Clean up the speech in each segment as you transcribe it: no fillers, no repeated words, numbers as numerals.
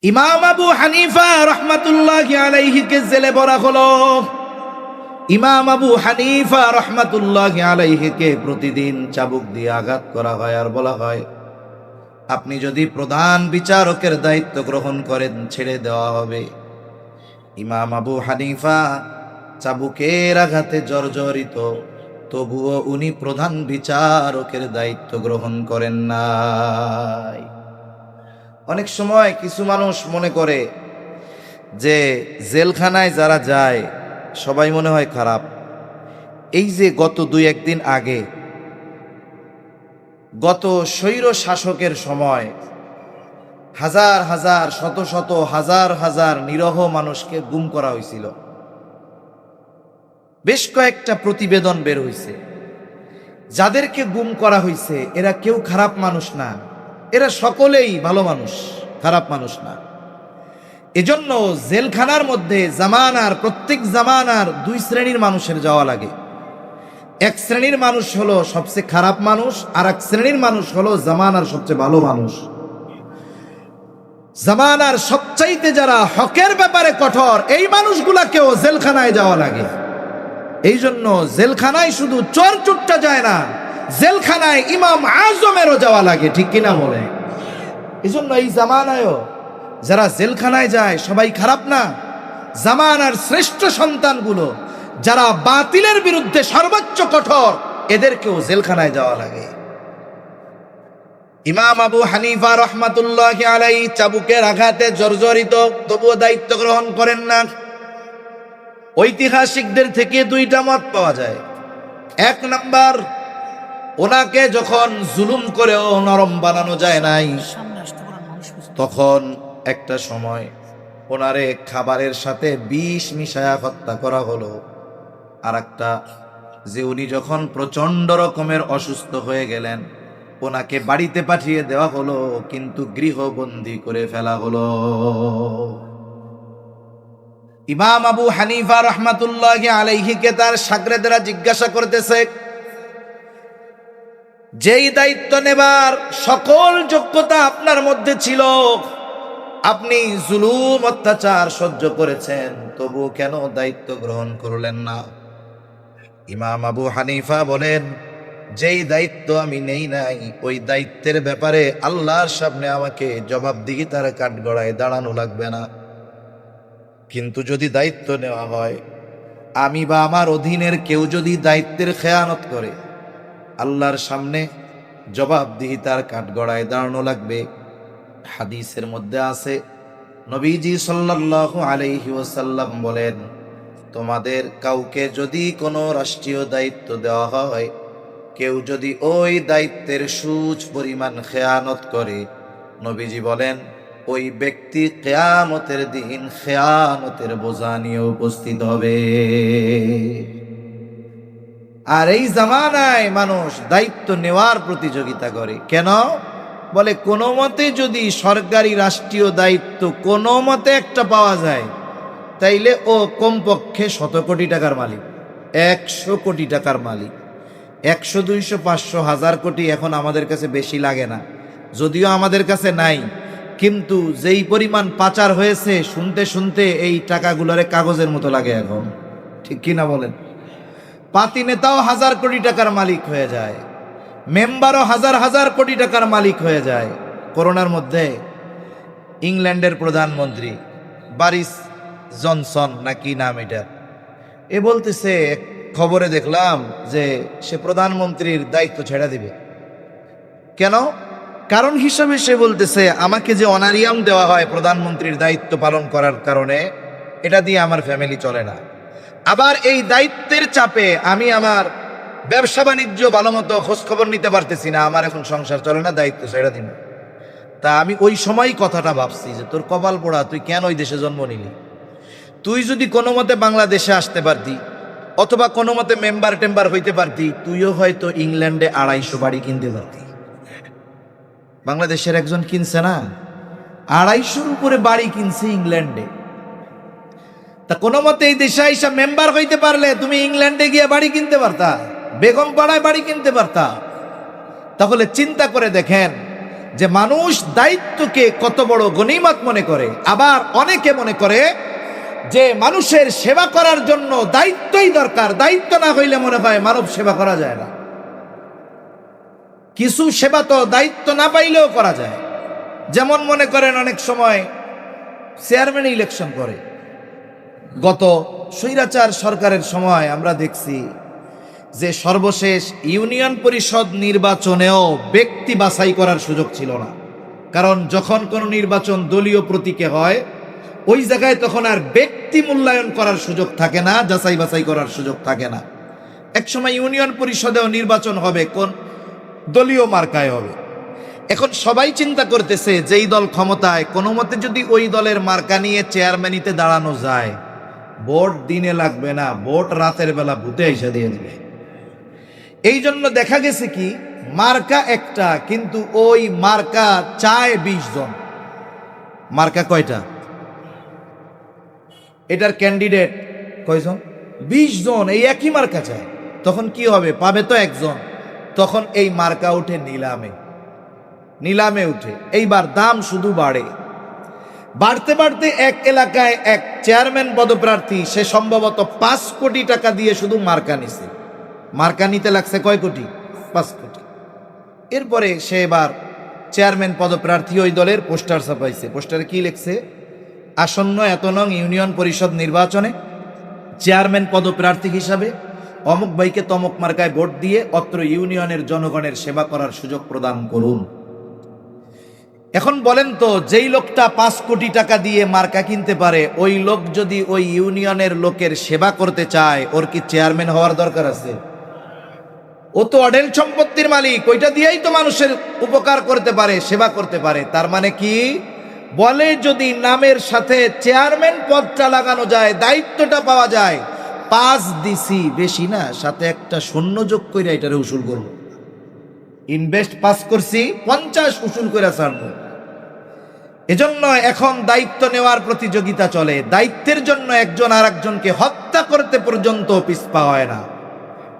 ইমাম আবু হানিফা রহমাতুল্লাহি আলাইহিকে জেলে ভরা হলো। ইমাম আবু হানিফা রহমাতুল্লাহি আলাইহিকে প্রতিদিন চাবুক দিয়ে আঘাত করা হয় আর বলা হয়, আপনি যদি প্রধান বিচারকের দায়িত্ব গ্রহণ করেন ছেড়ে দেওয়া হবে। ইমাম আবু হানিফা চাবুকের আঘাতে জর্জরিত, তবুও উনি প্রধান বিচারকের দায়িত্ব গ্রহণ করেন নাই। অনেক সময় কিছু মানুষ মনে করে যে জেলখানায় যারা যায় সবাই মনে হয় খারাপ। এই যে গত 2-1 দিন আগে গত স্বৈর শাসকের সময় হাজার হাজার শত শত হাজার হাজার নিরহ মানুষকে গুম করা হয়েছিল। বেশ কয়েকটা প্রতিবেদন বের হয়েছে। যাদেরকে গুম করা হয়েছে এরা কেউ খারাপ মানুষ না, এরা সকলেই ভালো মানুষ, খারাপ মানুষ না। এজন্য জেলখানার মধ্যে প্রত্যেক জামানার 2 শ্রেণীর মানুষের যাওয়া লাগে। এক শ্রেণীর মানুষ হলো সবচেয়ে খারাপ মানুষ, আর এক শ্রেণীর মানুষ হলো জামানার সবচেয়ে ভালো মানুষ। জামানার সবচাইতে যারা হকের ব্যাপারে কঠোর, এই মানুষগুলাকেও জেলখানায় যাওয়া লাগে। এই জন্য জেলখানায় শুধু চোর চুট্টা যায় না, জেলখানায় ইমাম আজমেরও যাওয়া লাগে, ঠিক কিনা বলে? এই জন্য এই জামানায়ও যারা জেলখানায় যায় সবাই খারাপ না। জামানার শ্রেষ্ঠ সন্তানগুলো যারা বাতিলের বিরুদ্ধে সর্বোচ্চ কঠোর, এদেরকেও জেলখানায় যাওয়া লাগে। ইমাম আবু হানিফা রহমাতুল্লাহি আলাইহি চাবুকের আঘাতে জর্জরিত, তবুও দায়িত্ব গ্রহণ করেন না। ঐতিহাসিকদের থেকে 2টা মত পাওয়া যায়। 1 নাম্বার, ওনাকে যখন জুলুম করেও নরম বানানো যায় নাই, তখন একটা সময় ওনারে খাবারের সাথে বিষ মিশায়া হত্যা করা হলো। আর একটা যে উনি যখন প্রচন্ড রকমের অসুস্থ হয়ে গেলেন, ওনাকে বাড়িতে পাঠিয়ে দেওয়া হলো, কিন্তু গৃহবন্দী করে ফেলা হলো। ইমাম আবু হানিফা রহমাতুল্লাহি আলাইহিকে তার শাগরেদরা জিজ্ঞাসা করতেছে, যেই দায়িত্ব নেবার সকল যোগ্যতা আপনার মধ্যে ছিল, আপনি জুলুম অত্যাচার সহ্য করেছেন, তবু কেন দায়িত্ব গ্রহণ করলেন না? ইমাম আবু হানিফা বলেন, যেই দায়িত্ব আমি নেই নাই, ওই দায়িত্বের ব্যাপারে আল্লাহর সামনে আমাকে জবাবদিহিতার কাঠগড়ায় দাঁড়ানো লাগবে না। কিন্তু যদি দায়িত্ব নেওয়া হয়, আমি বা আমার অধীনের কেউ যদি দায়িত্বের খেয়ানত করে, আল্লাহর সামনে জবাবদিহিতার কাঠগড়ায় দাঁড়ানো লাগবে। হাদিসের মধ্যে আছে, নবীজি সাল্লাল্লাহু আলাইহি ওয়াসাল্লাম বলেন, তোমাদের কাউকে যদি কোনো রাষ্ট্রীয় দায়িত্ব দেওয়া হয়, কেউ যদি ওই দায়িত্বের সুচ পরিমাণ খেয়ানত করে, নবীজি বলেন ওই ব্যক্তি কিয়ামতের দিন খেয়ানতের বোঝা নিয়ে উপস্থিত হবে। আর এই জামানায় মানুষ দায়িত্ব নেওয়ার প্রতিযোগিতা করে। কেন? বলে কোনো মতে যদি সরকারি রাষ্ট্রীয় দায়িত্ব কোনো মতে একটা পাওয়া যায়, তাইলে ও কমপক্ষে 100 কোটি টাকার মালিক, 100 কোটি টাকার মালিক। 100, 200, 500, 1000 কোটি এখন আমাদের কাছে বেশি লাগে না, যদিও আমাদের কাছে নাই, কিন্তু যেই পরিমাণ পাচার হয়েছে শুনতে শুনতে এই টাকাগুলোরে কাগজের মতো লাগে এখন, ঠিক কিনা বলেন? পাতি নেতাও 1000 কোটি টাকার মালিক হয়ে যায়, মেম্বারও হাজার হাজার কোটি টাকার মালিক হয়ে যায়। করোনার মধ্যে ইংল্যান্ডের প্রধানমন্ত্রী বরিস জনসন না কি নাম এটা, এ বলতেছে, খবরে দেখলাম যে সে প্রধানমন্ত্রীর দায়িত্ব ছেড়ে দিবে। কেন? কারণ হিসাবে সে বলতেছে, আমাকে যে অনারিয়াম দেওয়া হয় প্রধানমন্ত্রীর দায়িত্ব পালন করার কারণে, এটা দিয়ে আমার ফ্যামিলি চলে না। আবার এই দায়িত্বের চাপে আমি আমার ব্যবসা বাণিজ্য ভালো মতো খোঁজখবর নিতে পারতেছি না, আমার এখন সংসার চলে না, দায়িত্ব ছেড়ে দিন। তা আমি ওই সময় কথাটা ভাবছি যে তোর কপাল পোড়া, তুই কেন ওই দেশে জন্ম নিলি? তুই যদি কোনো মতে বাংলাদেশে আসতে পারতি, অথবা কোনো মতে মেম্বার টেম্বার হইতে পারতি, তুইও হয়তো ইংল্যান্ডে 250 বাড়ি কিনতে পারতি। বাংলাদেশের একজন কিনছে না, 250-র উপরে বাড়ি কিনছে ইংল্যান্ডে। তা কোনো মতে এই দেশে আইসা মেম্বার হইতে পারলে তুমি ইংল্যান্ডে গিয়ে বাড়ি কিনতে পারতা, বেগম পাড়ায় বাড়ি কিনতে পারতা। তাহলে চিন্তা করে দেখেন, যে মানুষ দায়িত্বকে কত বড় গনিমত মনে করে। আবার অনেকে মনে করে যে মানুষের সেবা করার জন্য দায়িত্বই দরকার, দায়িত্ব না হইলে মনে হয় মানব সেবা করা যায় না। কিছু সেবা তো দায়িত্ব না পাইলেও করা যায়। যেমন মনে করেন অনেক সময় চেয়ারম্যান ইলেকশন করে। গত স্বৈরাচার সরকারের সময় আমরা দেখছি যে সর্বশেষ ইউনিয়ন পরিষদ নির্বাচনেও ব্যক্তি বাছাই করার সুযোগ ছিল না। কারণ যখন কোনো নির্বাচন দলীয় প্রতীকে হয় ওই জায়গায় তখন আর ব্যক্তি মূল্যায়ন করার সুযোগ থাকে না, যাচাই বাছাই করার সুযোগ থাকে না। একসময় ইউনিয়ন পরিষদেও নির্বাচন হবে, কোন দলীয় মার্কায় হবে। এখন সবাই চিন্তা করতেছে যেই দল ক্ষমতায়, কোনো মতে যদি ওই দলের মার্কা নিয়ে চেয়ারম্যানিতে দাঁড়ানো যায়, ভোট দিনে লাগবে না, ভোট রাতের বেলা ভূতে এসে দিয়ে দিবে। এই জন্য দেখা গেছে কি মার্কা একটা, কিন্তু ওই মার্কা চায় 20 জন। মার্কা কয়টা? এটার ক্যান্ডিডেট কয়জন? 20 জন। এই একই মার্কা চায়। তখন কি হবে? পাবে তো একজন। তখন এই মার্কা উঠে নিলামে, নিলামে উঠে। এইবার দাম শুধু বাড়ে, বাড়তে বাড়তে এক এলাকায় এক চেয়ারম্যান পদপ্রার্থী, সে সম্ভবত 5 কোটি টাকা দিয়ে শুধু মার্কা নিছে। মার্কা নিতে লাগছে কয় কোটি? 5 কোটি। এরপরে সে এবার চেয়ারম্যান পদপ্রার্থী ওই দলের পোস্টার ছাপাইছে। পোস্টারে কি লিখছে? আসন্ন এত নং ইউনিয়ন পরিষদ নির্বাচনে চেয়ারম্যান পদপ্রার্থী হিসাবে অমুক ভাইকে তমুক মার্কায় ভোট দিয়ে অত্র ইউনিয়নের জনগণের সেবা করার সুযোগ প্রদান করুন। এখন বলেন তো, যেই লোকটা 5 কোটি টাকা দিয়ে মার্কা কিনতে পারে, ওই লোক যদি ওই ইউনিয়নের লোকের সেবা করতে চায়, ওর কি চেয়ারম্যান হওয়ার দরকার আছে? ও তো অঢেল সম্পত্তির মালিক, ওইটা দিয়েই তো মানুষের উপকার করতে পারে, সেবা করতে পারে। তার মানে কি বলে, যদি নামের সাথে চেয়ারম্যান পদটা লাগানো যায়, দায়িত্বটা পাওয়া যায়, 5 দিছি বেশি না, সাথে একটা শূন্য যোগ করে এটারে উসুল করব। ইনভেস্ট 5 করছি, 50 উসুল করে ছাড়বো। এজন্য এখন দায়িত্ব নেওয়ার প্রতিযোগিতা চলে। দায়িত্বের জন্য একজন আর একজনকে হত্যা করতে পর্যন্ত পিছপা হয় না।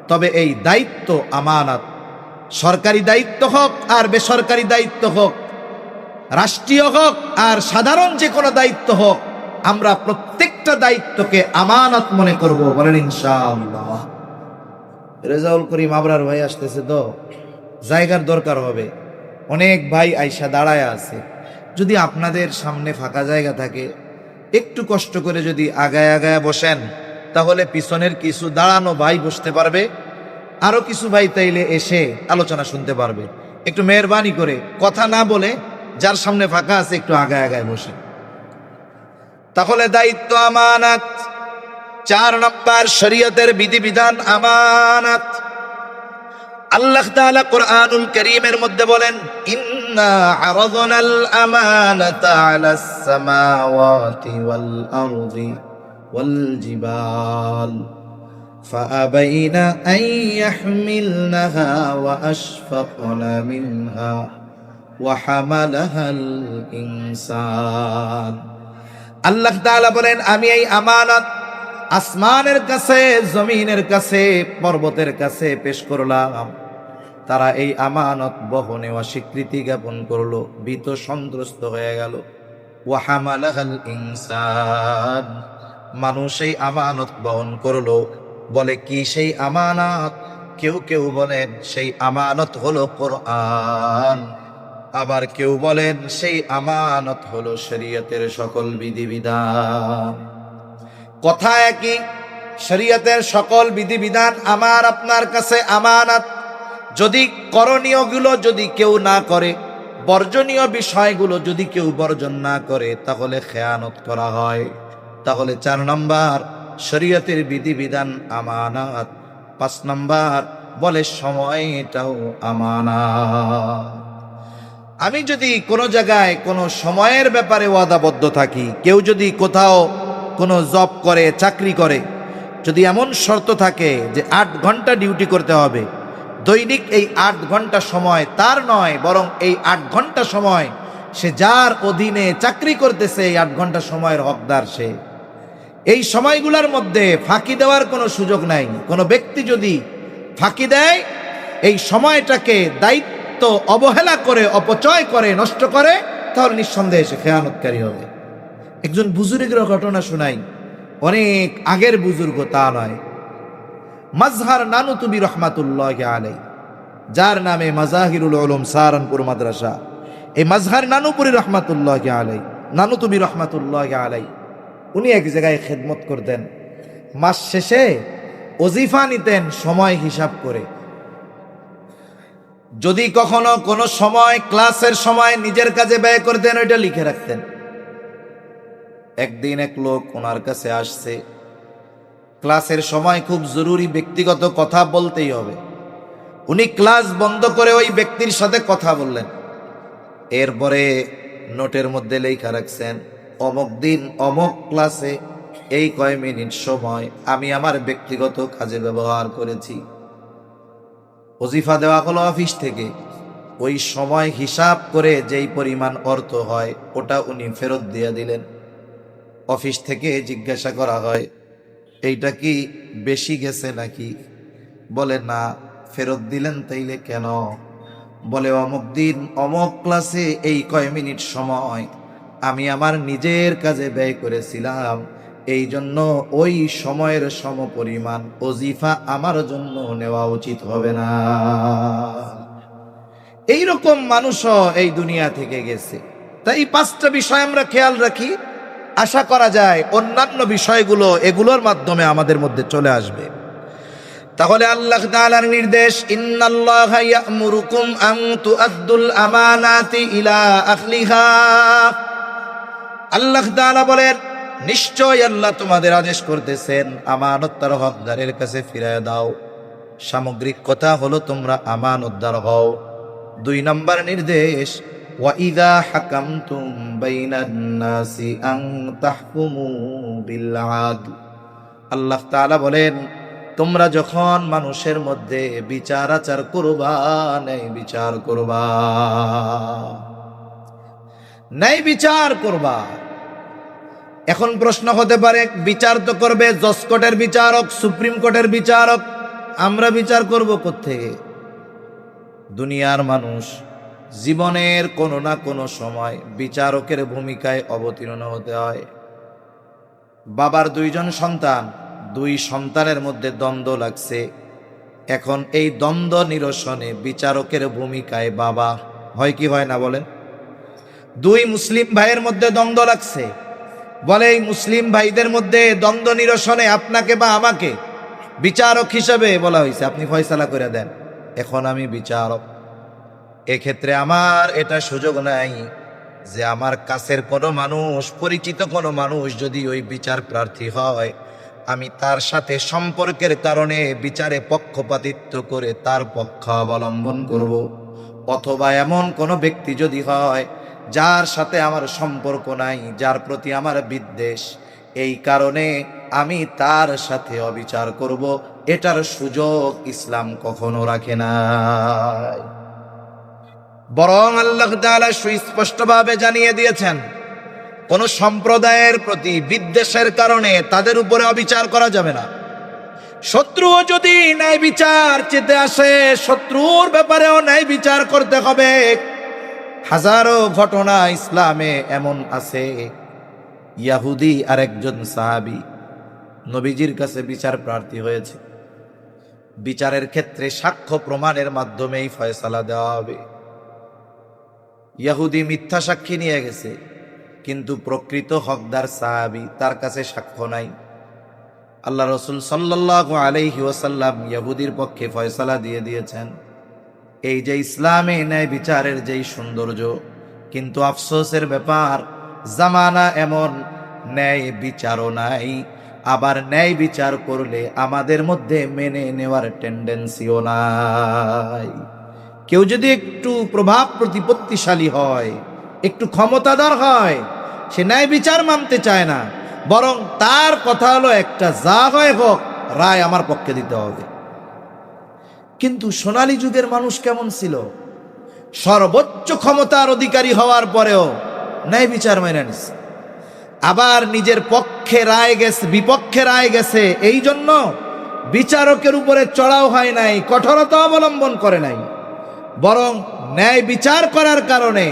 তবে এই দায়িত্ব আমানত, সরকারি দায়িত্ব হোক আর বেসরকারি দায়িত্ব হোক, রাষ্ট্রীয় হোক আর সাধারণ যে কোনো দায়িত্ব হোক, আমরা প্রত্যেকটা দায়িত্বকে আমানত মনে করব। বলেন ইনশাআল্লাহ। রেজাউল করিম আবরার ভাই আসতেছে, তো জায়গার দরকার হবে। অনেক ভাই আইসা দাঁড়ায় আছে। যদি আপনাদের সামনে ফাঁকা জায়গা থাকে, একটু কষ্ট করে যদি আগায় আগায় বসেন, তাহলে পিছনের কিছু দাঁড়ানো ভাই বসতে পারবে, আরো কিছু ভাই তাইলে এসে আলোচনা শুনতে পারবে। একটু মেহরবানি করে কথা না বলে যার সামনে ফাঁকা আছে একটু আগায় আগায় বসে। তাহলে দায়িত্ব আমানত। 4 নম্বর শরীয়তের বিধিবিধান আমানত। আল্লাহ তাআলা কোরআনুল কারীমের মধ্যে বলেন, ইন্না আরাদনাল আমানাতা আলাস সামাওয়াতি ওয়াল আরদি ওয়াল জিবাল ফাআবাইনা আন ইয়াহমিলনাহা ওয়া আশফাকনা মিনহা ওয়া হামালাহাল ইনসান। আল্লাহ তাআলা বলেন, আমি এই আমানত আসমানের কাছে, জমিনের কাছে, পর্বতের কাছে পেশ করলাম। তারা এই আমানত বহনে অস্বীকৃতি জ্ঞাপন করলো, ভীত সন্ত্রস্ত হয়ে গেল। ওয়া হামালাহাল ইনসান, মানুষ এই আমানত বহন করলো। বলে কি সেই আমানত? কেউ কেউ বলেন সেই আমানত হলো কোরআন, আবার কেউ বলেন সেই আমানত হলো শরীয়তের সকল বিধিবিধান। কথা একই, শরীয়তের সকল বিধিবিধান আমার আপনার কাছে আমানত। যদি করণীয়গুলো যদি কেউ না করে, বর্জনীয় বিষয়গুলো যদি কেউ বর্জন না করে, তাহলে খেয়ানত করা হয়। তাহলে 4 নম্বর শরীয়তের বিধিবিধান আমানত। 5 নম্বর বলে সময়টাও আমানত। আমি যদি কোনো জায়গায় কোনো সময়ের ব্যাপারে ওয়াদাবদ্ধ থাকি, কেউ যদি কোথাও কোনো জব করে, চাকরি করে, যদি এমন শর্ত থাকে যে 8 ঘন্টা ডিউটি করতে হবে, দৈনিক এই 8 ঘন্টা সময় তার নয়, বরং এই 8 ঘন্টা সময় সে যার অধীনে চাকরি করতেছে, এই 8 ঘন্টা সময়ের হকদার সে। এই সময়গুলোর মধ্যে ফাঁকি দেওয়ার কোনো সুযোগ নাই। কোনো ব্যক্তি যদি ফাঁকি দেয়, এই সময়টাকে দায়িত্ব দায়িত্ব অবহেলা করে, অপচয় করে, নষ্ট করে, তাহলে নিঃসন্দেহে সে খেয়ানতকারী হবে। একজন বুজুর্গের ঘটনা শোনাই, অনেক আগের বুজুর্গ তা নয়। মাজহার নানুতুবি রহমাতুল্লাহ আলাই, যার নামে মাজাহিরুল উলুম সাহারানপুর মাদ্রাসা, এই মাজহার নানুপুরি রহমাতুল্লাহ আলাই, নানুতুবি রহমাতুল্লাহ আলাই, উনি এক জায়গায় খেদমত করতেন। মাস শেষে ওজিফা নিতেন সময় হিসাব করে। যদি কখনো কোনো সময় ক্লাসের সময় নিজের কাজে ব্যয় করতেন, ওইটা লিখে রাখতেন। একদিন এক লোক ওনার কাছে আসছে, ক্লাসের সময় খুব জরুরি ব্যক্তিগত কথা বলতেই হবে। উনি ক্লাস বন্ধ করে ওই ব্যক্তির সাথে কথা বললেন। এরপরে নোটের মধ্যে লেখা রাখছেন, অমুক দিন অমুক ক্লাসে এই কয় মিনিট সময় আমি আমার ব্যক্তিগত কাজে ব্যবহার করেছি। ওজিফা দেওয়া হলো অফিস থেকে, ওই সময় হিসাব করে যেই পরিমাণ অর্থ হয় ওটা উনি ফেরত দিয়ে দিলেন। অফিস থেকে জিজ্ঞাসা করা হয়, এইটা কি বেশি গেছে নাকি? বলে না। ফেরত দিলেন তাইলে কেন? বলে অমুক দিন অমুক ক্লাসে এই কয় মিনিট সময় আমি আমার নিজের কাজে ব্যয় করেছিলাম, এই জন্য ওই সময়ের সমপরিমাণ ওজিফা আমার জন্য নেওয়া উচিত হবে না। এইরকম মানুষও এই দুনিয়া থেকে গেছে। তাই এই 5টা বিষয় আমরা খেয়াল রাখি, আশা করা যায় অন্যান্য বিষয়গুলো এগুলোর মাধ্যমে আমাদের মধ্যে চলে আসবে। তাহলে আল্লাহ তাআলার নির্দেশ, ইন্নাল্লাহা ইয়া'মুরুকুম আন তুআদ্দুল আমানাতি ইলা আহলিহা। আল্লাহ তাআলা বলেন, নিশ্চয় আল্লাহ তোমাদের আদেশ করতেছেন আমানত তার হকদারের কাছে ফিরিয়ে দাও। সামগ্রিক কথা হলো তোমরা আমানতদার হও। 2 নম্বর নির্দেশ, ওয়া ইযা হাকামতুম বাইনান নাসি আন তাহকুমু বিল আদল। আল্লাহ তাআলা বলেন, তোমরা যখন মানুষের মধ্যে বিচার আচার করবা, ন্যায় বিচার করবা, ন্যায় বিচার করবা। এখন প্রশ্ন হতে পারে, বিচার তো করবে জজ কোর্টের বিচারক, সুপ্রিম কোর্টের বিচারক, আমরা বিচার করব কোত্থেকে? দুনিয়ার মানুষ জীবনের কোনো না কোনো সময় বিচারকের ভূমিকায় অবতীর্ণ হতে হয়। বাবার 2 জন সন্তান, 2 সন্তানের মধ্যে দ্বন্দ্ব লাগছে। এখন এই দ্বন্দ্ব নিরসনে বিচারকের ভূমিকায় বাবা হয় কি হয় না বলেন? 2 মুসলিম ভাইয়ের মধ্যে দ্বন্দ্ব লাগছে, বলে এই মুসলিম ভাইদের মধ্যে দ্বন্দ্ব নিরসনে আপনাকে বা আমাকে বিচারক হিসেবে বলা হয়েছে, আপনি ফয়সালা করে দেন। এখন আমি বিচারক, এক্ষেত্রে আমার এটা সুযোগ নাই যে আমার কাছের কোনো মানুষ, পরিচিত কোনো মানুষ যদি ওই বিচার প্রার্থী হয়, আমি তার সাথে সম্পর্কের কারণে বিচারে পক্ষপাতিত্ব করে তার পক্ষ অবলম্বন করব। অথবা এমন কোনো ব্যক্তি যদি হয় যার সাথে আমার সম্পর্ক নাই, যার প্রতি আমার বিদ্বেষ, এই কারণে আমি তার সাথে অবিচার করব, এটার সুযোগ ইসলাম কখনো রাখে নাই। বরং আল্লাহ তাআলা সুস্পষ্টভাবে জানিয়ে দিয়েছেন, কোন সম্প্রদায়ের প্রতি বিদ্বেষের কারণে তাদের উপরে অবিচার করা যাবে না। শত্রুও যদি ন্যায় বিচার চেতে আসে, শত্রুর ব্যাপারেও ন্যায় বিচার করতে হবে। হাজারো ঘটনা ইসলামে এমন আছে, ইয়াহুদি আর একজন সাহাবী নবীজির কাছে বিচার প্রার্থী হয়েছে। বিচারের ক্ষেত্রে সাক্ষ্য প্রমাণের মাধ্যমেই ফয়সালা দেওয়া হবে। ইয়াহুদি মিথ্যা সাক্ষী নিয়ে গেছে, কিন্তু প্রকৃত হকদার সাহাবী, তার কাছে সাক্ষ্য নাই। আল্লাহ রাসূল সাল্লাল্লাহু আলাইহি ওয়াসাল্লাম ইয়াহুদির পক্ষে ফয়সালা দিয়ে দিয়েছেন। এই যে ইসলামে ন্যায় বিচারের যেই সৌন্দর্য, কিন্তু আফসোসের ব্যাপার, জামানা এমন, ন্যায় বিচারও নাই। আবার ন্যায় বিচার করলে আমাদের মধ্যে মেনে নেওয়ার টেন্ডেন্সিও নাই। কেউ যদি একটু প্রভাব প্রতিপত্তিশালী হয়, একটু ক্ষমতাধর হয়, সে ন্যায় বিচার মানতে চায় না, বরং তার কথা হলো একটা, যা হয় হোক, রায় আমার পক্ষে দিতে হবে। কিন্তু সোনালী যুগের মানুষ কেমন ছিল? সর্বোচ্চ ক্ষমতার অধিকারী হওয়ার পরেও ন্যায় বিচার মেনে নিছে। আবার নিজের পক্ষে রায় গেছে, বিপক্ষে রায় গেছে, এই জন্য বিচারকের উপরে চড়াও হয় নাই, কঠোরতা অবলম্বন করে নাই, বরং ন্যায় বিচার করার কারণে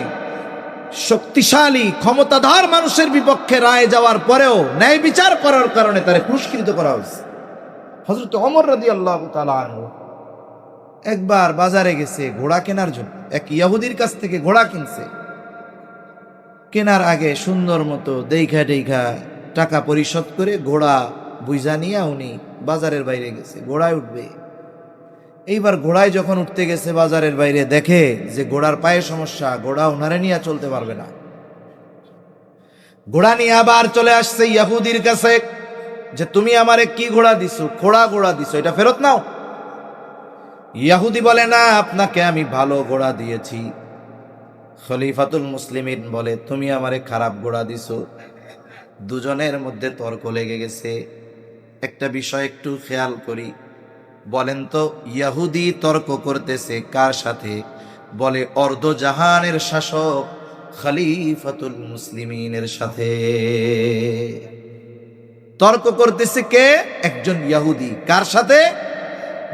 শক্তিশালী ক্ষমতাধর মানুষের বিপক্ষে রায় যাওয়ার পরেও ন্যায় বিচার করার কারণে তারে পুরস্কৃত করা হয়েছে। হযরত ওমর রাদিয়াল্লাহু তাআলা আনহু একবার বাজারে গেছে ঘোড়া কেনার জন্য, এক ইহুদির কাছ থেকে ঘোড়া কিনছে। কেনার আগে সুন্দর মতো দেখা টাকা পরিশোধ করে ঘোড়া বুঝা নিয়ে উনি বাজারের বাইরে গেছে, ঘোড়ায় উঠবে। এইবার ঘোড়ায় যখন উঠতে গেছে বাজারের বাইরে, দেখে যে ঘোড়ার পায়ে সমস্যা, ঘোড়া ওনারে নিয়ে চলতে পারবে না। ঘোড়া নিয়ে আবার চলে আসছে ইহুদির কাছে যে তুমি আমারে কি ঘোড়া দিছো, ঘোড়া দিছো, এটা ফেরত নাও। ইহুদি বলে না, আপনাকে আমি ভালো ঘোড়া দিয়েছি। খলিফাতুল মুসলিমিন বলে তুমি আমারে খারাপ ঘোড়া দিছো। দুজনের মধ্যে তর্ক লেগে গেছে। একটা বিষয় একটু খেয়াল করি, বলেন তো ইহুদি তর্ক করতেছে কার সাথে? বলে অর্ধ জাহানের শাসক খলিফাতুল মুসলিমিনের সাথে তর্ক করতেছে। কে? একজন ইহুদি। কার সাথে?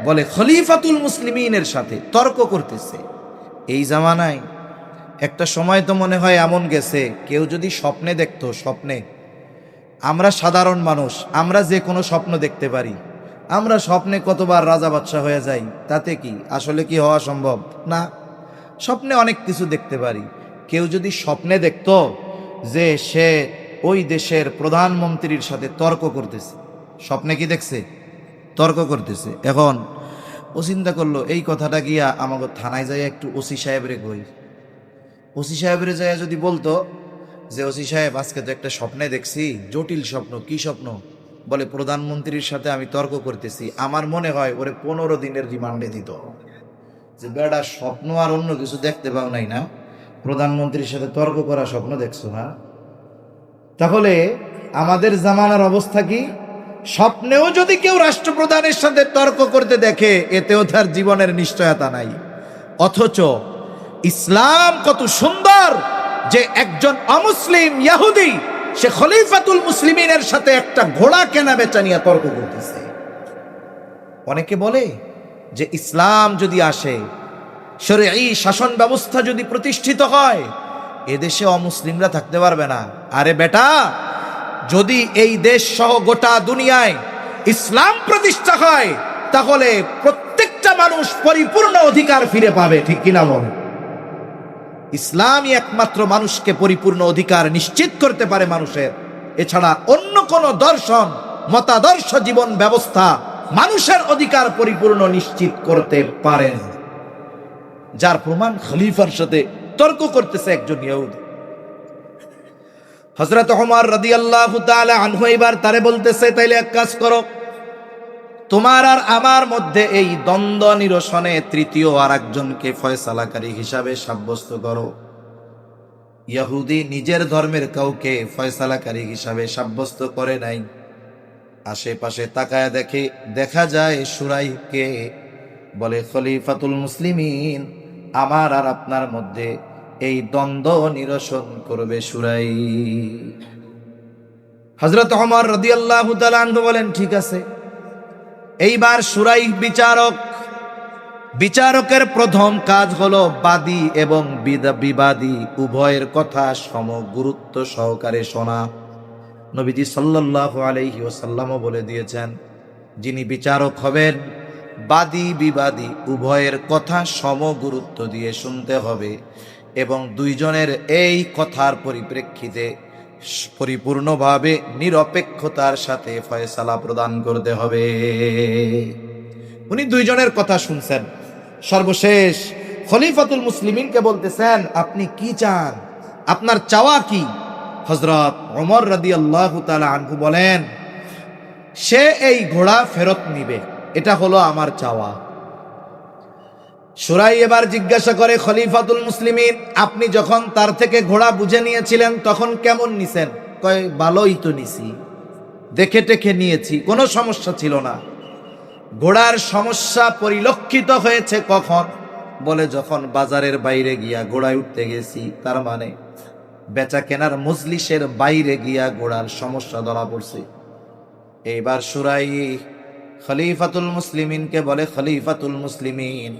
বলে খলিফাতুল মুসলিমিনের সাথে তর্ক করতেছে। এই জামানায় একটা সময় তো মনে হয় এমন গেছে, কেউ যদি স্বপ্নে দেখতো, স্বপ্নে, আমরা সাধারণ মানুষ, আমরা যে কোনো স্বপ্ন দেখতে পারি। আমরা স্বপ্নে কতবার রাজা বাদশাহ হয়ে যাই, তাতে কি আসলে কি হওয়া সম্ভব না? স্বপ্নে অনেক কিছু দেখতে পারি। কেউ যদি স্বপ্নে দেখতো যে সে ওই দেশের প্রধানমন্ত্রীর সাথে তর্ক করতেছে, স্বপ্নে কি দেখছে? তর্ক করতেছে। এখন ও চিন্তা করলো এই কথাটা গিয়া আমাকে থানায় যাই একটু ওসি সাহেবরে কই। ওসি সাহেবরে যাইয়া যদি বলতো যে ওসি সাহেব আজকে তো একটা স্বপ্নে দেখছি, জটিল স্বপ্ন। কি স্বপ্ন? বলে প্রধানমন্ত্রীর সাথে আমি তর্ক করতেছি। আমার মনে হয় ওরে 15 দিনের রিমান্ডে দিত, যে বেড়া স্বপ্ন আর অন্য কিছু দেখতে পাও নাই না, প্রধানমন্ত্রীর সাথে তর্ক করা স্বপ্ন দেখছো না? তাহলে আমাদের জামানার অবস্থা কি? স্বপ্নেও যদি কেউ রাষ্ট্রপ্রধানের সাথে তর্ক করতে দেখে, এতেও তার জীবনের নিশ্চয়তা নাই। অথচ ইসলাম কত সুন্দর যে একজন অমুসলিম ইহুদি সে খলিফাতুল মুসলিমিনের সাথে একটা ঘোড়া কেনা বেচা নিয়ে তর্ক করতেছে। অনেকে বলে যে ইসলাম যদি আসে, শরঈ শাসন ব্যবস্থা যদি প্রতিষ্ঠিত হয়, এদেশে অমুসলিমরা থাকতে পারবে না। আরে বেটা, যদি এই দেশ সহ গোটা দুনিয়ায় ইসলাম প্রতিষ্ঠা হয়, তাহলে প্রত্যেকটা মানুষ পরিপূর্ণ অধিকার ফিরে পাবে। ঠিক কিনা বল? ইসলামই একমাত্র মানুষকে পরিপূর্ণ অধিকার নিশ্চিত করতে পারে মানুষের। এছাড়া অন্য কোন দর্শন, মতাদর্শ, জীবন ব্যবস্থা মানুষের অধিকার পরিপূর্ণ নিশ্চিত করতে পারে না। যার প্রমাণ খলিফার সাথে তর্ক করতেছে একজন ইহুদি। হযরত ওমর রাদিয়াল্লাহু তাআলা আনহু এবার তারে বলতেছে, তাইলে এক কাজ করো, তোমার আর আমার মধ্যে এই দ্বন্দ্ব নিরসনে তৃতীয় আর একজনকে ফয়সালাকারী হিসাবে সাব্যস্ত করো। ইহুদি নিজের ধর্মের কাউকে ফয়সালাকারী হিসাবে সাব্যস্ত করে নাই। আশেপাশে তাকায় দেখে, দেখা যায় সুরাইকে। বলে খলিফাতুল মুসলিমিন, আমার আর আপনার মধ্যে এই দ্বন্দ্ব নিরসন করবে সুরাই। হযরত ওমর রাদিয়াল্লাহু তাআলা আনহু বলেন, ঠিক আছে। এইবার সুরাই বিচারকের প্রথম কাজ হলো বাদী এবং বিবাদী উভয়ের কথা সম গুরুত্ব সহকারে শোনা। নবীজি সাল্লাল্লাহু আলাইহি ওয়াসাল্লামও বলে দিয়েছেন, যিনি বিচারক হবেন, বাদী বিবাদী উভয়ের কথা সম গুরুত্ব দিয়ে শুনতে হবে এবং দুইজনের এই কথার পরিপ্রেক্ষিতে পরিপূর্ণভাবে নিরপেক্ষতার সাথে ফয়সালা প্রদান করতে হবে। উনি দুইজনের কথা শুনছেন। সর্বশেষ খলিফাতুল মুসলিমিনকে বলতেছেন, আপনি কি চান? আপনার চাওয়া কি? হযরত ওমর রাদিয়াল্লাহু তাআলা আনহু বলেন, সে এই ঘোড়া ফেরত নিবে, এটা হলো আমার চাওয়া। সুরাই এবার জিজ্ঞাসা করে, খলিফাতুল মুসলিমিন, আপনি যখন তার থেকে ঘোড়া বুঝে নিয়েছিলেন তখন কেমন নিছেন? কয়, ভালোই তো নিছি, দেখে টেখে নিয়েছি, কোনো সমস্যা ছিল না। ঘোড়ার সমস্যা পরিলক্ষিত হয়েছে কখন? বলে যখন বাজারের বাইরে গিয়া ঘোড়ায় উঠতে গেছি, তার মানে বেচা কেনার মজলিসের বাইরে গিয়া ঘোড়ার সমস্যা ধরা পড়ছে। এইবার সুরাই খলিফাতুল মুসলিমিনকে বলে, খলিফাতুল মুসলিমিন,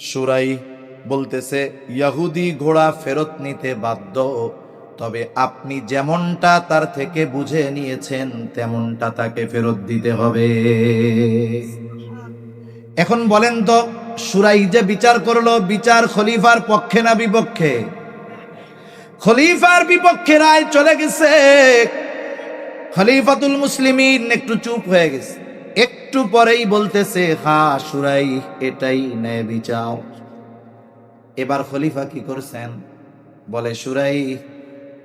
সুরাই বলতেছে ইহুদি ঘোড়া ফেরত নিতে বাধ্য, তবে আপনি যেমনটা তার থেকে বুঝে নিয়েছেন তেমনটা তাকে ফেরত দিতে হবে। এখন বলেন তো, শুরাই যে বিচার করলো, বিচার খলিফার পক্ষে না বিপক্ষে? খলিফার বিপক্ষে রায় চলে গেছে। খলিফাতুল মুসলিমিন একটু চুপ হয়ে গেছে, একটু পরেই বলতেছে হ্যাঁ শুরাই, এটাই ন্যায় বিচার। এবার খলিফা কি করছেন? বলে শুরাই,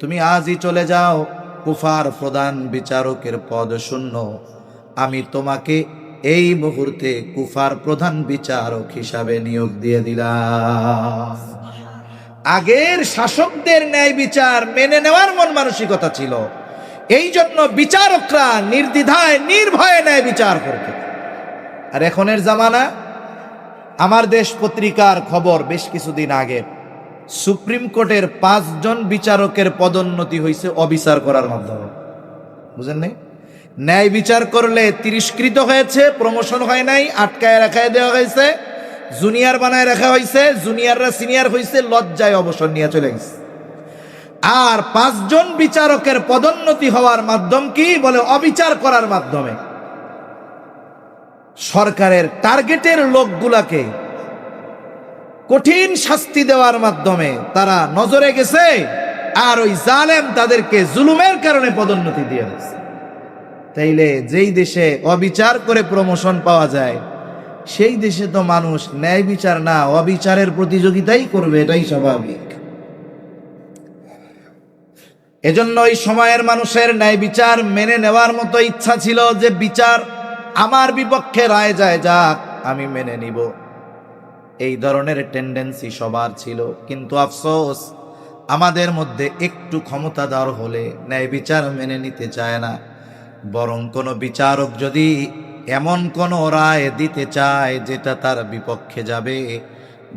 তুমি আজই চলে যাও, কুফার প্রধান বিচারকের পদ শূন্য, আমি তোমাকে এই মুহূর্তে কুফার প্রধান বিচারক হিসাবে নিয়োগ দিয়ে দিলাম। আগের শাসকদের ন্যায় বিচার মেনে নেওয়ার মন মানসিকতা ছিল, এই জন্য বিচারকরা নির্দ্বিধায় নির্ভয়ে ন্যায় বিচার করত। আর এখনের জামানা, আমার দেশ পত্রিকার খবর বেশ কিছুদিন আগে, সুপ্রিম কোর্টের 5 জন বিচারকের পদোন্নতি হয়েছে অবিচার করার মাধ্যমে। বুঝেন নাই? ন্যায় বিচার করলে তিরস্কৃত হয়েছে, প্রমোশন হয় নাই, আটকায় রাখায় দেওয়া হয়েছে, জুনিয়র বানায় রাখা হয়েছে, জুনিয়ররা সিনিয়র হয়েছে, লজ্জায় অবসর নিয়ে চলে গেছে। আর 5 জন বিচারকের পদোন্নতি হওয়ার মাধ্যম কি? বলে অবিচার করার মাধ্যমে। সরকারের টার্গেটের লোকগুলাকে কঠিন শাস্তি দেওয়ার মাধ্যমে তারা নজরে গেছে, আর ওই জালেম তাদেরকে জুলুমের কারণে পদোন্নতি দিয়ে দিয়েছে। তাইলে যেই দেশে অবিচার করে প্রমোশন পাওয়া যায়, সেই দেশে তো মানুষ ন্যায় বিচার না অবিচারের প্রতিযোগিতাই করবে, এটাই স্বাভাবিক। এজন্য ওই সময়ের মানুষের ন্যায় বিচার মেনে নেওয়ার মতো ইচ্ছা ছিল যে বিচার আমার বিপক্ষে রায় যায়, যাক আমি মেনে নিব, এই ধরনের টেন্ডেন্সি সবার ছিল। কিন্তু আফসোস, আমাদের মধ্যে একটু ক্ষমতাধর হলে ন্যায় বিচার মেনে নিতে চায় না, বরং কোনো বিচারক যদি এমন কোনো রায় দিতে চায় যেটা তার বিপক্ষে যাবে,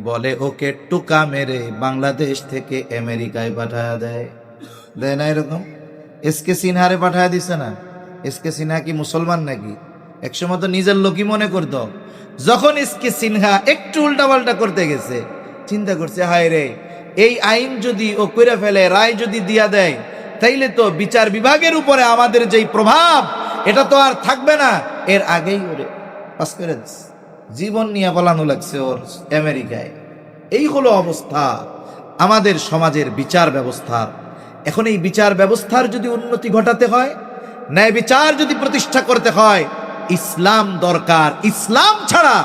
বলে ওকে টুকা মেরে বাংলাদেশ থেকে আমেরিকায় পাঠায় দেয়। দেয় না এরকম? এসকে সিনহারে পাঠায় দিছে না? এসকে সিনহা কি মুসলমান নাকি? একসময় তো নিজের লোকই মনে করতো। যখন এসকে সিনহা একটু উল্টাপাল্টা করতে গেছে, চিন্তা করছে হায় রে, এই আইন যদি ও কইরা ফেলে, রায় যদি দিয়া দেয়, তাইলে তো বিচার বিভাগের উপরে আমাদের যেই প্রভাব, এটা তো আর থাকবে না। এর আগেই ওরে পাস করে দিচ্ছে, জীবন নিয়ে পালানো লাগছে ওর আমেরিকায়। এই হলো অবস্থা আমাদের সমাজের বিচার ব্যবস্থার। এখন এই বিচার ব্যবস্থার যদি উন্নতি ঘটাতে হয়, ন্যায় বিচার যদি প্রতিষ্ঠা করতে হয়, ইসলাম দরকার। ইসলাম ছাড়া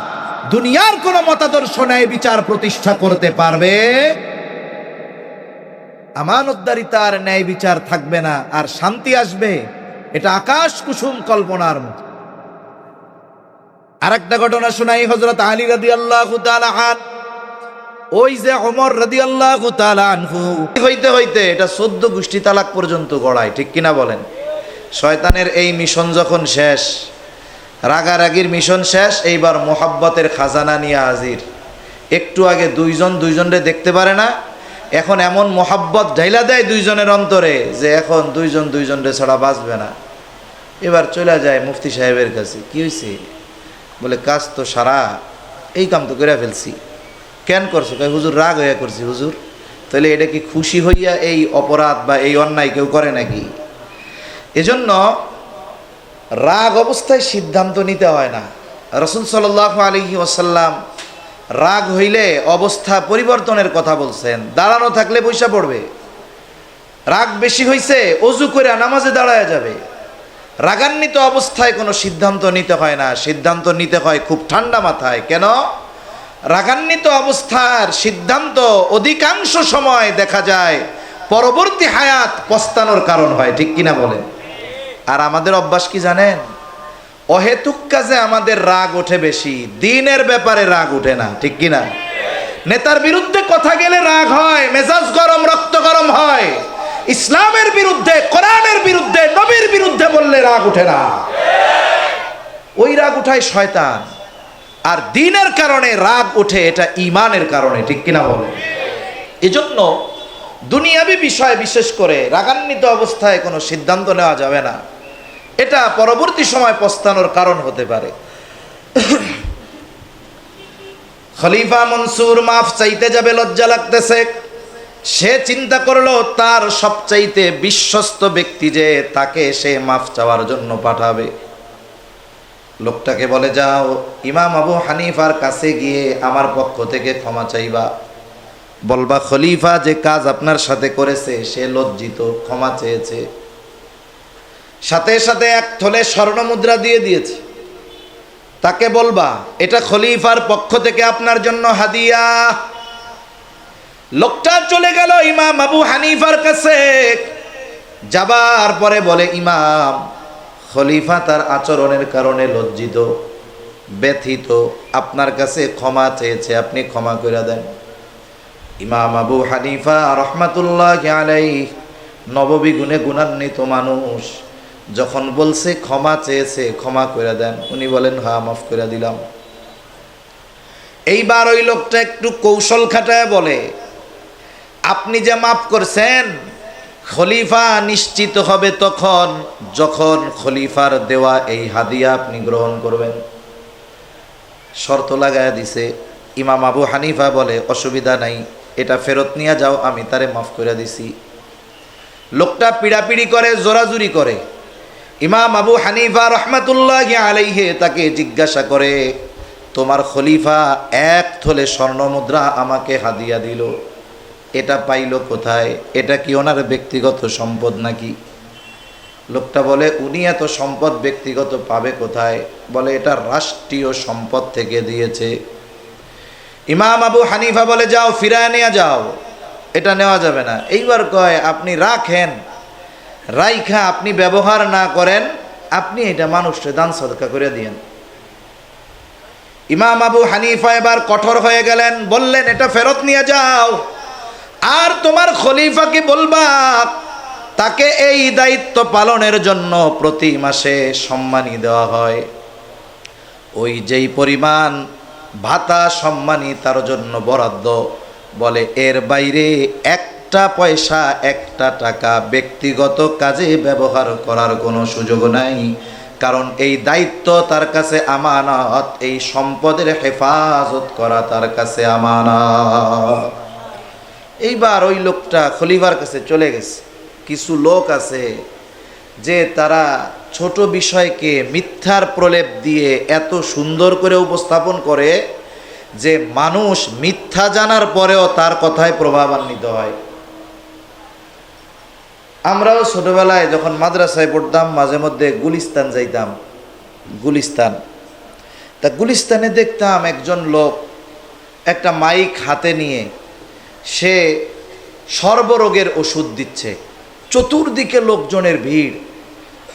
দুনিয়ার কোন মতাদর্শ ন্যায় বিচার প্রতিষ্ঠা করতে পারবে? আমানতদারিতার ন্যায় বিচার থাকবে না, আর শান্তি আসবে, এটা আকাশ কুসুম কল্পনার মতো। আরেকটা ঘটনা শোনাই, হযরত আলী রাদিয়াল্লাহু তাআলা আনহু, ওই যে ওমর রাদিয়াল্লাহু তাআলা আনহু হইতে হইতে এটা 14 গোষ্ঠী তালাক পর্যন্ত গড়ায়, ঠিক কিনা বলেন? শয়তানের এই মিশন যখন শেষ, রাগারাগির মিশন শেষ, এইবার মোহাব্বতের খাজানা নিয়ে হাজির। একটু আগে দুইজনরে দেখতে পারে না, এখন এমন মোহাব্বত ঢাইলা দেয় দুইজনের অন্তরে যে এখন দুইজনরে ছাড়া বাঁচবে না। এবার চলে যায় মুফতি সাহেবের কাছে, কি হয়েছে? বলে কাজ তো সারা, এই কাম তো করে ফেলছি। কেন করছো? কয় হুজুর রাগ হইয়া করছি। হুজুর, তাহলে এটা কি খুশি হইয়া এই অপরাধ বা এই অন্যায় কেউ করে নাকি? এজন্য রাগ অবস্থায় সিদ্ধান্ত নিতে হয় না। রাসূল সাল্লাল্লাহু আলাইহি ওয়াসাল্লাম রাগ হইলে অবস্থা পরিবর্তনের কথা বলছেন। দাঁড়ানো থাকলে বইসা পড়বে। রাগ বেশি হইছে, অজু করে নামাজে দাঁড়ায় যাবে। রাগান্বিত অবস্থায় কোনো সিদ্ধান্ত নিতে হয় না, সিদ্ধান্ত নিতে হয় খুব ঠান্ডা মাথায়। কেন? রাগান্বিত অবস্থার সিদ্ধান্ত অধিকাংশ সময় দেখা যায় পরবর্তী হায়াত পস্তানোর কারণ হয়, ঠিক কিনা বলেন? আর আমাদের অভ্যাস কি জানেন? অহেতুক কাজে আমাদের রাগ ওঠে বেশি, দ্বীনের ব্যাপারে রাগ ওঠে না, ঠিক কিনা? নেতার বিরুদ্ধে কথা গেলে রাগ হয়, মেজাজ গরম, রক্ত গরম হয়। ইসলামের বিরুদ্ধে, কোরআনের বিরুদ্ধে, নবীর বিরুদ্ধে বললে রাগ ওঠে না। ওই রাগ উঠায় শয়তান। আর দ্বীনের কারণে রাগ ওঠে, এটা ঈমানের কারণে, ঠিক কিনা বলেন? এজন্য দুনিয়াবি বিষয় বিশেষ করে রাগান্বিত অবস্থায় কোনো সিদ্ধান্ত নেওয়া যাবে না। এটা পরবর্তী সময় পস্তানোর কারণ হতে পারে। খলিফা মনসুর মাফ চাইতে যাবে, লজ্জা লাগতেছে। সে চিন্তা করলো তার সবচাইতে বিশ্বস্ত ব্যক্তি যে, তাকে সে মাফ চাওয়ার জন্য পাঠাবে। লোকটাকে বলে, যাও ইমাম আবু হানিফার কাছে গিয়ে আমার পক্ষ থেকে ক্ষমা চাইবা, বলবা খলিফা যে কাজ আপনার সাথে করেছে সে লজ্জিত, ক্ষমা চেয়েছে। সাথে সাথে এক থলে স্বর্ণ মুদ্রা দিয়ে দিয়েছে। তাকে বলবা এটা খলিফার পক্ষ থেকে আপনার জন্য হাদিয়া। লোকটা চলে গেল ইমাম আবু হানিফার কাছে। যাবার পরে বলে, ইমাম, খলিফা তার আচরণের কারণে লজ্জিত, ব্যথিত, আপনার কাছে ক্ষমা চেয়েছে, আপনি ক্ষমা করে দেন। ইমাম আবু হানিফা রহমাতুল্লাহ আলাইহি নববী গুণে গুণান্বিত মানুষ, যখন বলছে ক্ষমা চেয়েছে, ক্ষমা করে দেন, উনি বলেন হ্যাঁ মাফ করে দিলাম। এইবার ওই লোকটা একটু কৌশল খাটায় বলে, আপনি যে মাফ করছেন, খলিফা নিশ্চিত হবে তখন যখন খলিফার দেওয়া এই হাদিয়া আপনি গ্রহণ করবেন। শর্ত লাগায় দিছে। ইমাম আবু হানিফা বলে, অসুবিধা নাই, এটা ফেরত নিয়ে যাও, আমি তারে মাফ করে দিছি। লোকটা পিড়াপিড়ি করে, জোরাজুরি করে। ইমাম আবু হানিফা রহমাতুল্লাহি আলাইহি তাকে জিজ্ঞাসা করে, তোমার খলিফা এক থলে স্বর্ণ মুদ্রা আমাকে হাদিয়া দিল, এটা পাইল কোথায়? এটা কি ওনার ব্যক্তিগত সম্পদ নাকি? লোকটা বলে, উনি এত সম্পদ ব্যক্তিগত পাবে কোথায়? বলে, এটা রাষ্ট্রীয় সম্পদ থেকে দিয়েছে। ইমাম আবু হানিফা বলে, যাও ফিরায় নিয়ে যাও, এটা নেওয়া যাবে না। এইবার কয়, আপনি রাখেন, রাইখা আপনি ব্যবহার না করেন, আপনি এটা মানুষকে দান সদকা করে দিয়েন। ইমাম আবু হানিফা এবার কঠোর হয়ে গেলেন, বললেন, এটা ফেরত নিয়ে যাও। আর তোমার খলিফাকে বলবা তাকে এই দায়িত্ব পালনের জন্য প্রতি মাসে সম্মানী দেওয়া হয়, ওই যেই পরিমাণ ভাতা সম্মানী তার জন্য বরাদ্দ, বলে এর বাইরে একটা পয়সা, একটা টাকা ব্যক্তিগত কাজে ব্যবহার করার কোনো সুযোগ নাই, কারণ এই দায়িত্ব তার কাছে আমানত, এই সম্পদের হেফাজত করা তার কাছে আমানত। এইবার ওই লোকটা খলিফার কাছে চলে গেছে। কিছু লোক আছে যে তারা ছোট বিষয়কে মিথ্যার প্রলেপ দিয়ে এত সুন্দর করে উপস্থাপন করে যে মানুষ মিথ্যা জানার পরেও তার কথায় প্রভাবান্বিত হয়। আমরাও ছোটবেলায় যখন মাদ্রাসায় পড়তাম, মাঝে মধ্যে গুলিস্তান যাইতাম। গুলিস্তান, তা গুলিস্তানে দেখতাম একজন লোক একটা মাইক হাতে নিয়ে সে সর্বরোগের ওষুধ দিচ্ছে। চতুর্দিকে লোকজনের ভিড়।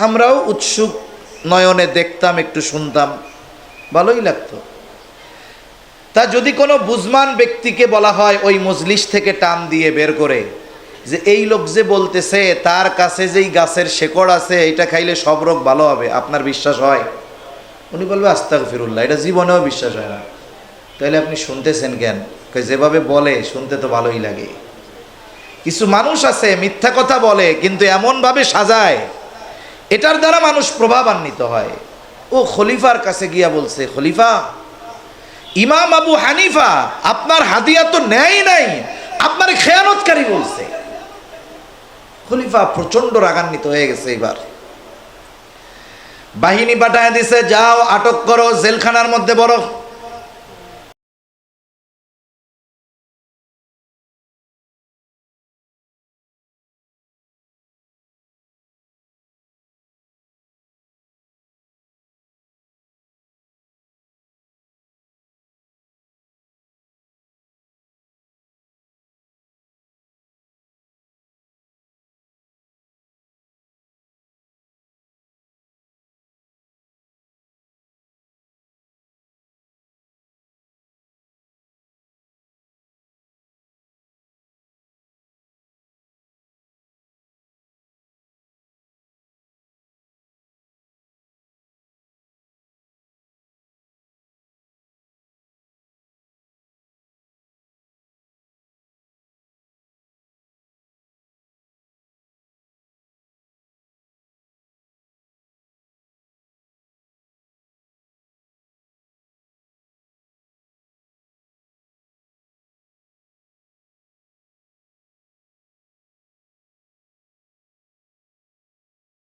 আমরাও উৎসুক নয়নে দেখতাম, একটু শুনতাম, ভালোই লাগতো। তা যদি কোনো বুঝমান ব্যক্তিকে বলা হয় ওই মজলিস থেকে টান দিয়ে বের করে, যে এই লোক যে বলতেছে তার কাছে যেই গাছের শেকড় আছে এটা খাইলে সব রোগ ভালো হবে, আপনার বিশ্বাস হয়? উনি বলবে, আস্তাগফিরুল্লাহ, এটা জীবনেও বিশ্বাস হয় না। তাহলে আপনি শুনতেছেন কেন? যেভাবে বলে শুনতে তো ভালোই লাগে। কিছু মানুষ আছে মিথ্যা কথা বলে কিন্তু এমনভাবে সাজায়, এটার দ্বারা মানুষ প্রভাবান্বিত হয়। ও খলিফার কাছে গিয়া বলছে, খলিফা, ইমাম আবু হানিফা আপনার হাদিয়া তো নেয় নাই, আপনার খেয়ানতকারী বলছে। খলিফা প্রচন্ড রাগান্বিত হয়ে গেছে। এবার বাহিনী পাঠায় দিছে, যাও আটক করো, জেলখানার মধ্যে বড়